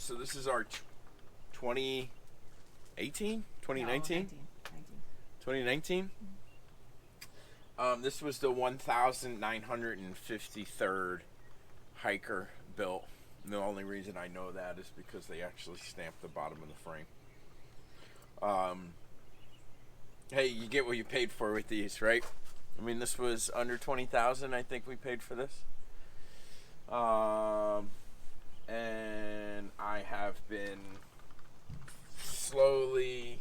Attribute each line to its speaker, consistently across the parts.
Speaker 1: So this is our 2018, 2019, 2019. This was the 1,953rd hiker built. And the only reason I know that is because they actually stamped the bottom of the frame. Hey, you get what you paid for with these, right? I mean, this was under 20,000. I think we paid for this. And I have been slowly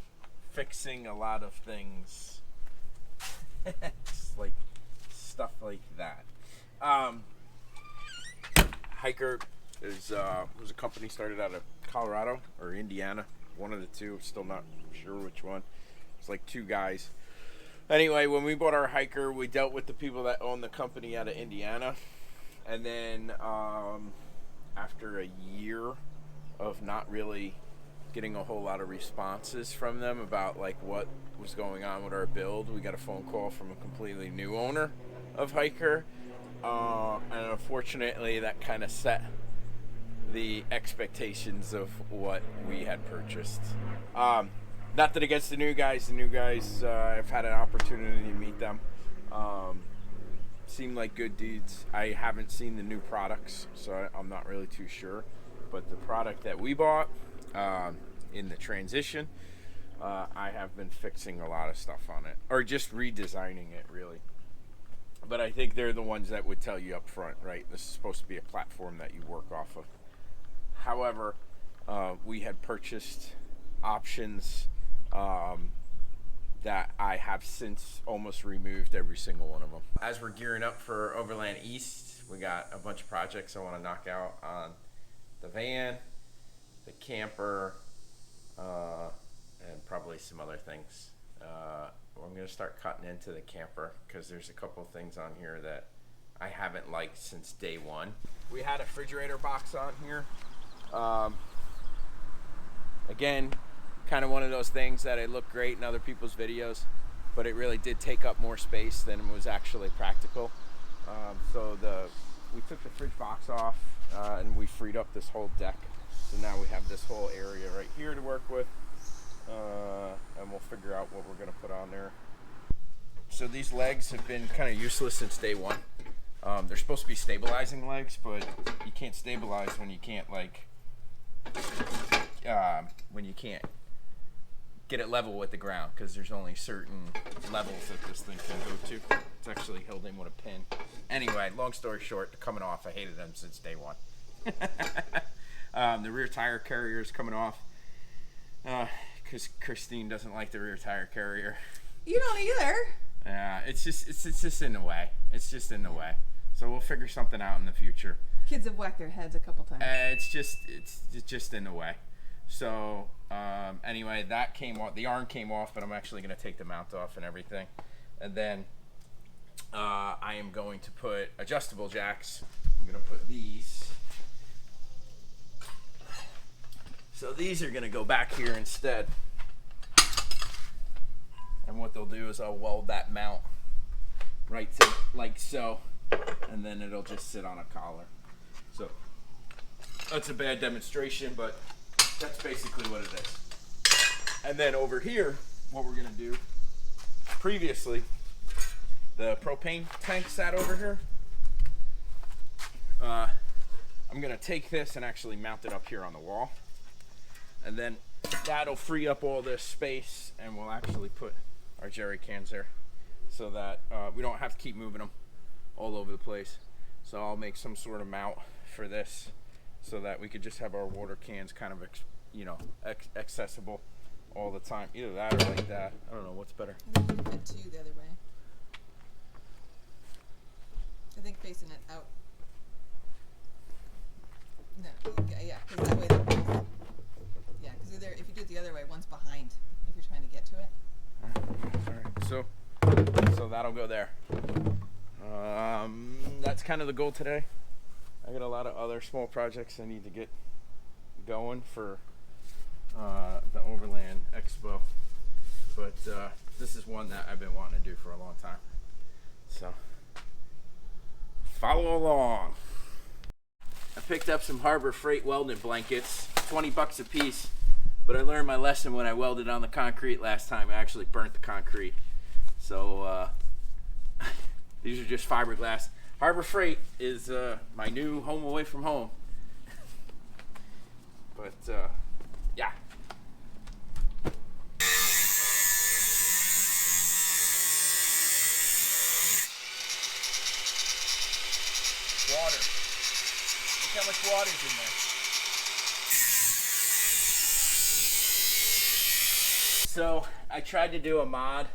Speaker 1: fixing a lot of things. Just like stuff like that. Hiker was a company started out of Colorado or Indiana, one of the two. Still not sure which one. It's like two guys. Anyway, when we bought our hiker, we dealt with the people that own the company out of Indiana, and then after a year of not really getting a whole lot of responses from them about like what was going on with our build, we got a phone call from a completely new owner of hiker, and unfortunately that kind of set the expectations of what we had purchased. Nothing against the new guys. The new guys, I've had an opportunity to meet them. Seem like good dudes. I haven't seen the new products, so I'm not really too sure. But the product that we bought in the transition, I have been fixing a lot of stuff on it, or just redesigning it, really. But I think they're the ones that would tell you up front, right? This is supposed to be a platform that you work off of. However, we had purchased options that I have since almost removed every single one of them. As we're gearing up for Overland East, we got a bunch of projects I want to knock out on the van, the camper, and probably some other things. I'm going to start cutting into the camper because there's a couple of things on here that I haven't liked since day one. We had a refrigerator box on here. Again, kind of one of those things that it looked great in other people's videos, but it really did take up more space than was actually practical. So we took the fridge box off and we freed up this whole deck. So now we have this whole area right here to work with, and we'll figure out what we're going to put on there. So these legs have been kind of useless since day one. They're supposed to be stabilizing legs, but you can't stabilize when you can't get it level with the ground, because there's only certain levels that this thing can go to. It's actually held in with a pin. Anyway, long story short, they're coming off. I hated them since day one. The rear tire carrier is coming off because Christine doesn't like the rear tire carrier.
Speaker 2: You don't either.
Speaker 1: Yeah, it's just in the way. It's just in the way. So we'll figure something out in the future.
Speaker 2: Kids have whacked their heads a couple times.
Speaker 1: It's just in the way. So anyway, that came off. The arm came off, but I'm actually going to take the mount off and everything. And then I am going to put adjustable jacks. I'm going to put these. So these are going to go back here instead. And what they'll do is I'll weld that mount right to like so, and then it'll just sit on a collar. So that's a bad demonstration, but that's basically what it is. And then over here, what we're gonna do, previously, the propane tank sat over here. I'm gonna take this and actually mount it up here on the wall. And then that'll free up all this space, and we'll actually put our jerry cans there so that we don't have to keep moving them all over the place. So I'll make some sort of mount for this so that we could just have our water cans kind of accessible all the time. Either that or like that. I don't know what's better.
Speaker 2: I think you can fit two the other way. I think facing it out. No, yeah, because that way they're both. Yeah, because if you do it the other way, one's behind if you're trying to get to it.
Speaker 1: Alright, so that'll go there. That's kind of the goal today. I got a lot of other small projects I need to get going for the Overland Expo, but this is one that I've been wanting to do for a long time. So follow along. I picked up some Harbor Freight welding blankets, 20 bucks a piece. But I learned my lesson when I welded on the concrete last time. I actually burnt the concrete. So these are just fiberglass. Harbor Freight is my new home away from home. But yeah. Water. Look how much water's in there. So I tried to do a mod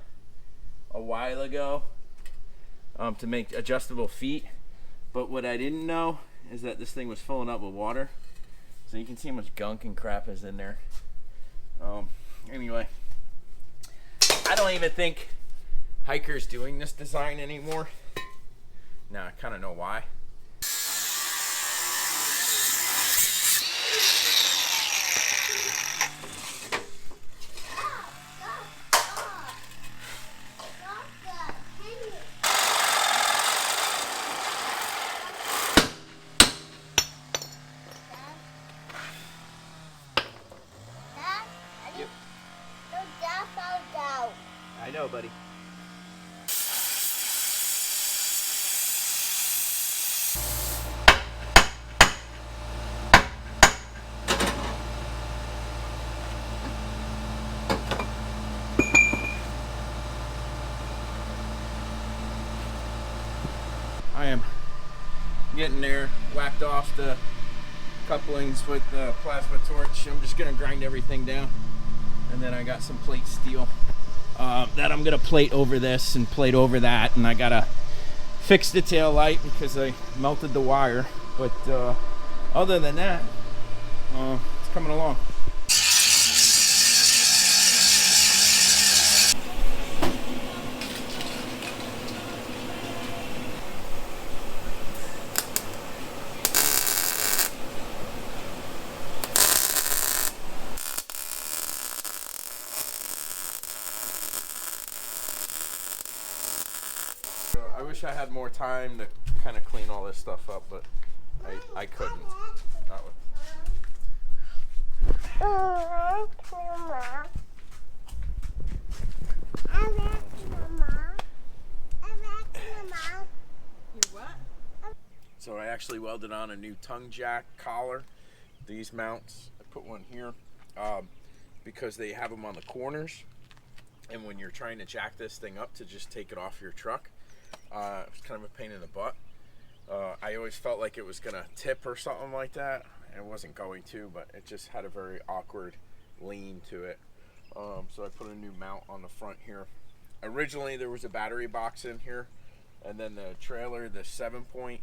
Speaker 1: a while ago to make adjustable feet, but what I didn't know is that this thing was filling up with water. So you can see how much gunk and crap is in there. Anyway, I don't even think hikers doing this design anymore. Now I kind of know why. I know, buddy. I am getting there, whacked off the couplings with the plasma torch. I'm just gonna grind everything down, and then I got some plate steel that I'm gonna plate over this and plate over that, and I gotta fix the tail light because I melted the wire. But other than that, it's coming along. I wish I had more time to kind of clean all this stuff up, but I couldn't. Not with... So I actually welded on a new tongue jack collar. These mounts, I put one here because they have them on the corners, and when you're trying to jack this thing up to just take it off your truck, it's kind of a pain in the butt. I always felt like it was gonna tip or something like that. It wasn't going to, but it just had a very awkward lean to it. So I put a new mount on the front here. Originally there was a battery box in here, and then the trailer, the 7-point,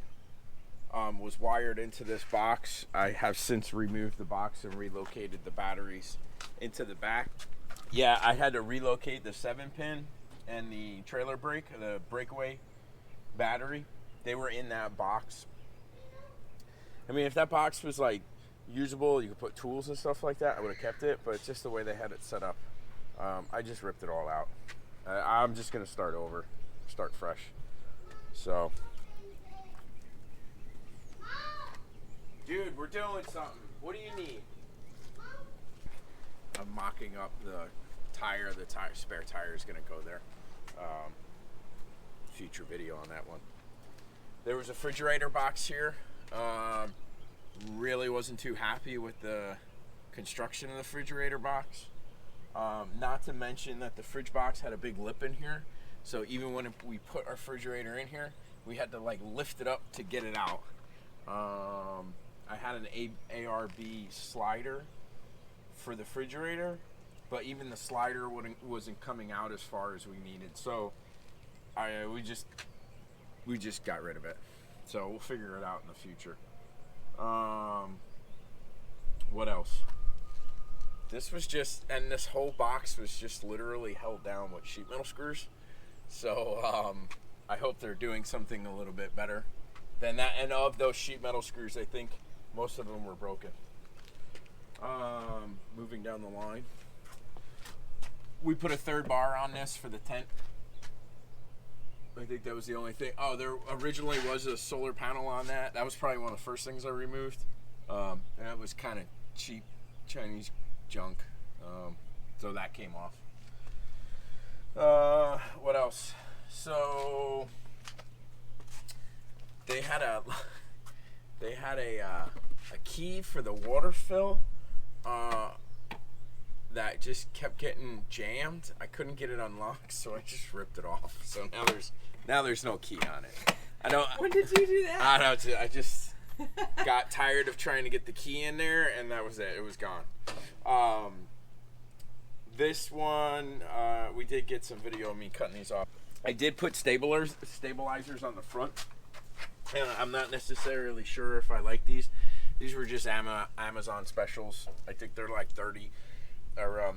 Speaker 1: was wired into this box. I have since removed the box and relocated the batteries into the back. Yeah, I had to relocate the 7-pin and the trailer brake, the Breakaway battery. They were in that box. I mean, if that box was like usable, you could put tools and stuff like that, I would have kept it, but it's just the way they had it set up. I just ripped it all out. I'm just gonna start over, start fresh. So, dude, we're doing something. What do you need? I'm mocking up the tire. The spare tire is gonna go there. Future video on that one. There was a refrigerator box here. Really wasn't too happy with the construction of the refrigerator box. Not to mention that the fridge box had a big lip in here, so even when we put our refrigerator in here, we had to like lift it up to get it out. I had an ARB slider for the refrigerator, but even the slider wasn't coming out as far as we needed, so we just got rid of it. So we'll figure it out in the future. What else? This was just, and this whole box was just literally held down with sheet metal screws. So I hope they're doing something a little bit better than that. And of those sheet metal screws, I think most of them were broken. Moving down the line, we put a third bar on this for the tent. I think that was the only thing. Oh, there originally was a solar panel on that. That was probably one of the first things I removed. And that was kind of cheap Chinese junk. So that came off. What else? So they had a key for the water fill that just kept getting jammed. I couldn't get it unlocked, so I just ripped it off. So now there's no key on it. I don't.
Speaker 2: When did you do that?
Speaker 1: I don't. I just got tired of trying to get the key in there, and that was it. It was gone. This one, we did get some video of me cutting these off. I did put stabilizers on the front, and I'm not necessarily sure if I like these. These were just Amazon specials. I think they're like 30 or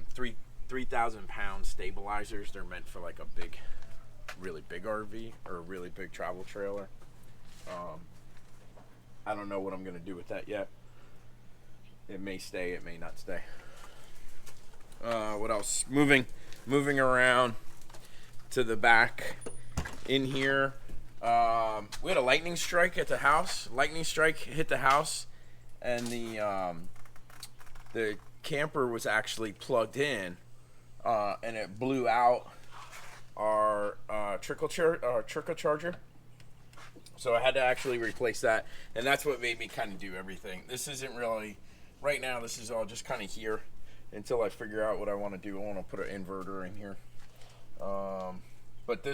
Speaker 1: 3,000 pound stabilizers. They're meant for like a big, really big RV or a really big travel trailer. I don't know what I'm gonna do with that yet. It may stay, it may not stay. What else? Moving around to the back in here. We had a lightning strike at the house. Lightning strike hit the house, and the camper was actually plugged in, and it blew out our trickle charger. So I had to actually replace that, and that's what made me kind of do everything. This isn't really right now. This is all just kind of here until I figure out what I want to do. I want to put an inverter in here. But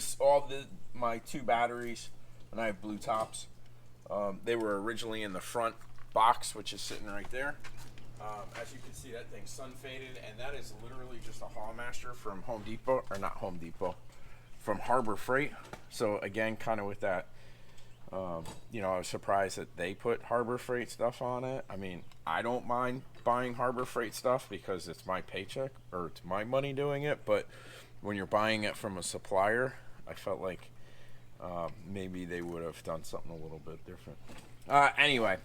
Speaker 1: my 2 batteries, and I have blue tops. They were originally in the front box, which is sitting right there. As you can see, that thing's sun faded, and that is literally just a Haul Master from Home Depot, or not Home Depot, from Harbor Freight. So again, kind of with that, I was surprised that they put Harbor Freight stuff on it. I mean, I don't mind buying Harbor Freight stuff because it's my paycheck, or it's my money doing it, but when you're buying it from a supplier, I felt like maybe they would have done something a little bit different. Anyway,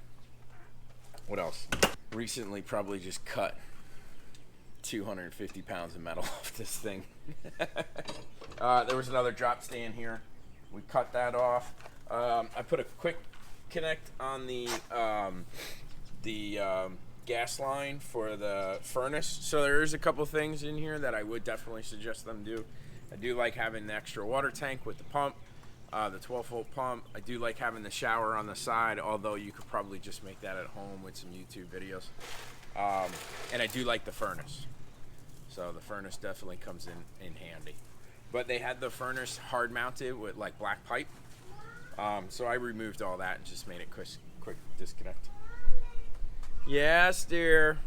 Speaker 1: what else? Recently probably just cut 250 pounds of metal off this thing. There was another drop stand here. We cut that off. I put a quick connect on the gas line for the furnace. So there is a couple things in here that I would definitely suggest them do. I do like having the extra water tank with the pump, the 12-volt pump. I do like having the shower on the side, although you could probably just make that at home with some YouTube videos. And I do like the furnace. So the furnace definitely comes in handy. But they had the furnace hard mounted with like black pipe. So I removed all that and just made it quick disconnect. Yes, dear.